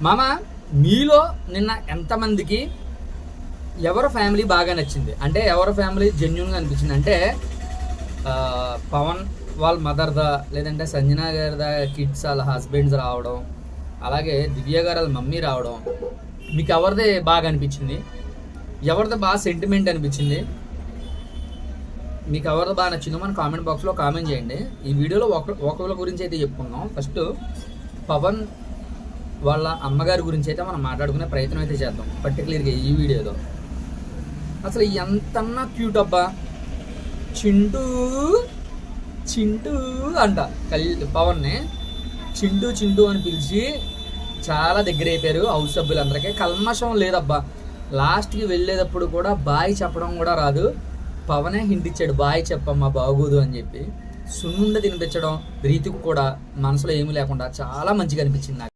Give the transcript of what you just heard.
మామ, మీలో నిన్న ఎంతమందికి ఎవరి ఫ్యామిలీ బాగా నచ్చింది? అంటే ఎవరి ఫ్యామిలీ జెన్యున్గా అనిపించింది? అంటే పవన్ వాళ్ళ మదర్దా, లేదంటే సంజన గారిదా కిడ్స్ వాళ్ళ హస్బెండ్స్ రావడం, అలాగే దివ్య గారు వాళ్ళ మమ్మీ రావడం, మీకు ఎవరిది బాగా అనిపించింది? ఎవరిది బాగా సెంటిమెంట్ అనిపించింది? మీకు ఎవరిది బాగా నచ్చిందో మన కామెంట్ బాక్స్లో కామెంట్ చేయండి. ఈ వీడియోలో ఒకరి గురించి అయితే చెప్పుకుందాం. ఫస్ట్ పవన్ వాళ్ళ అమ్మగారి గురించి అయితే మనం మాట్లాడుకునే ప్రయత్నం అయితే చేద్దాం పర్టికులర్గా ఈ వీడియోలో. అసలు ఎంతన్నా క్యూట్ అబ్బా, చింటూ చింటూ అంట. పవన్ని చింటూ చింటూ అని పిలిచి చాలా దగ్గర అయిపోయారు హౌస్ సభ్యులందరికీ. కల్మషం లేదబ్బా. లాస్ట్కి వెళ్ళేటప్పుడు కూడా బాయ్ చెప్పడం కూడా రాదు. పవనే హింట్ ఇచ్చాడు, బాయ్ చెప్పమ్మా బాగోదు అని చెప్పి. సున్నుండ తినిపించడం రీతికి కూడా మనసులో ఏమీ లేకుండా చాలా మంచిగా అనిపించింది నాకు.